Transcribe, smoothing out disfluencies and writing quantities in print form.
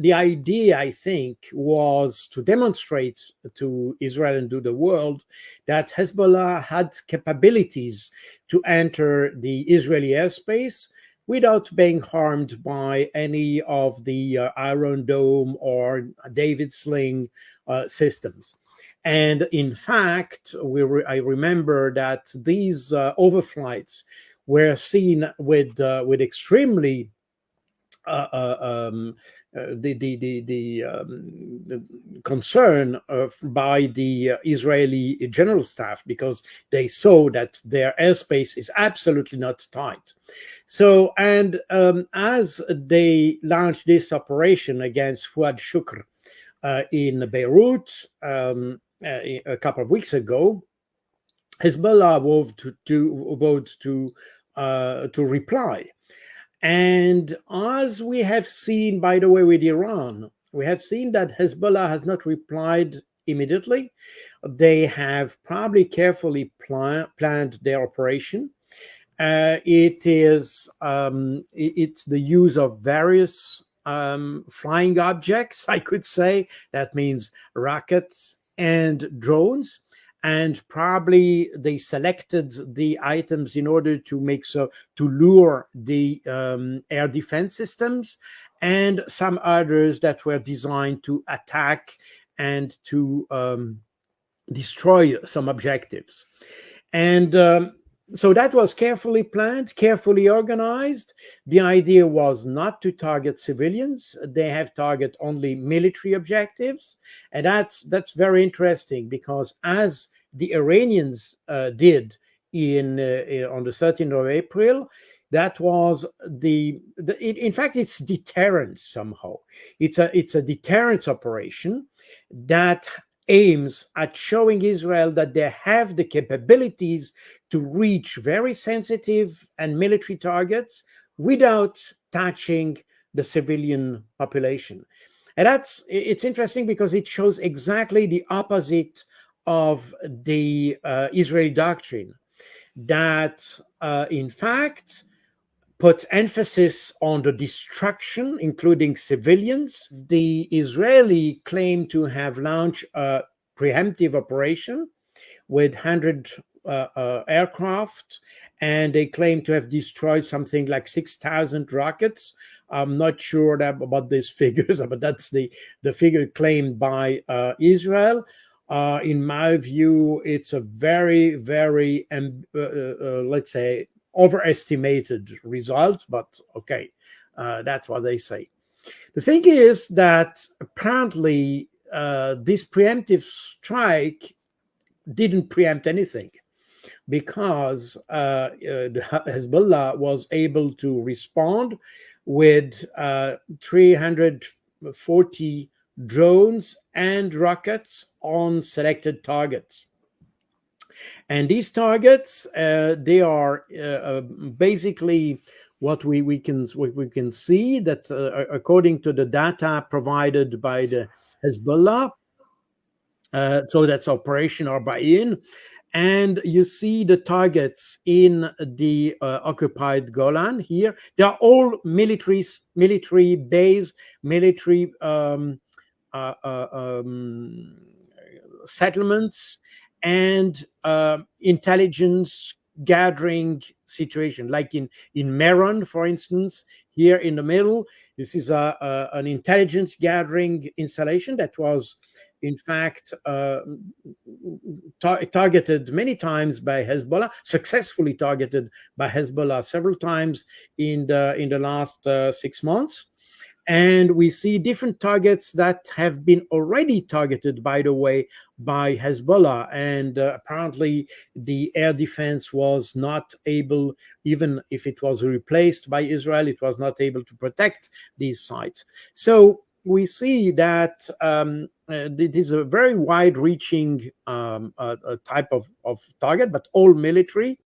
the idea, I think, was to demonstrate to Israel and to the world that Hezbollah had capabilities to enter the Israeli airspace without being harmed by any of the Iron Dome or David Sling systems. And in fact, I remember that these overflights were seen with extremely the concern by the Israeli general staff, because they saw that their airspace is absolutely not tight. So, and as they launched this operation against Fuad Shukr in Beirut a couple of weeks ago, Hezbollah vowed to reply. And as we have seen, by the way, with Iran, we have seen that Hezbollah has not replied immediately. They have probably carefully planned their operation. It's the use of various flying objects, I could say. That means rockets and drones. And probably they selected the items in order to lure the air defense systems, and some others that were designed to attack and to destroy some objectives. And so that was carefully planned, carefully organized. The idea was not to target civilians. They have target only military objectives. And that's very interesting, because as the Iranians did on the 13th of April, that was in fact, it's deterrence somehow. It's a deterrence operation that aims at showing Israel that they have the capabilities to reach very sensitive and military targets without touching the civilian population. And it's interesting because it shows exactly the opposite of the Israeli doctrine, that in fact put emphasis on the destruction, including civilians. The Israeli claim to have launched a preemptive operation with 100 aircraft, and they claim to have destroyed something like 6,000 rockets. I'm not sure about these figures, but that's the figure claimed by Israel. In my view, it's a very, very, let's say, overestimated result, but okay, that's what they say. The thing is that apparently this preemptive strike didn't preempt anything, because Hezbollah was able to respond with 340 drones and rockets on selected targets. And these targets, they are basically what we can see that according to the data provided by the Hezbollah, so that's Operation Arbain, and you see the targets in the occupied Golan here. They are all military base, military settlements, and intelligence gathering situation, like in Meron, for instance, here in the middle. This is an intelligence gathering installation that was, in fact, targeted many times by Hezbollah, successfully targeted by Hezbollah several times in the last 6 months. And we see different targets that have been already targeted, by the way, by Hezbollah. And apparently the air defense was not able, even if it was replaced by Israel, it was not able to protect these sites. So we see that it is a very wide-reaching type of target, but all military.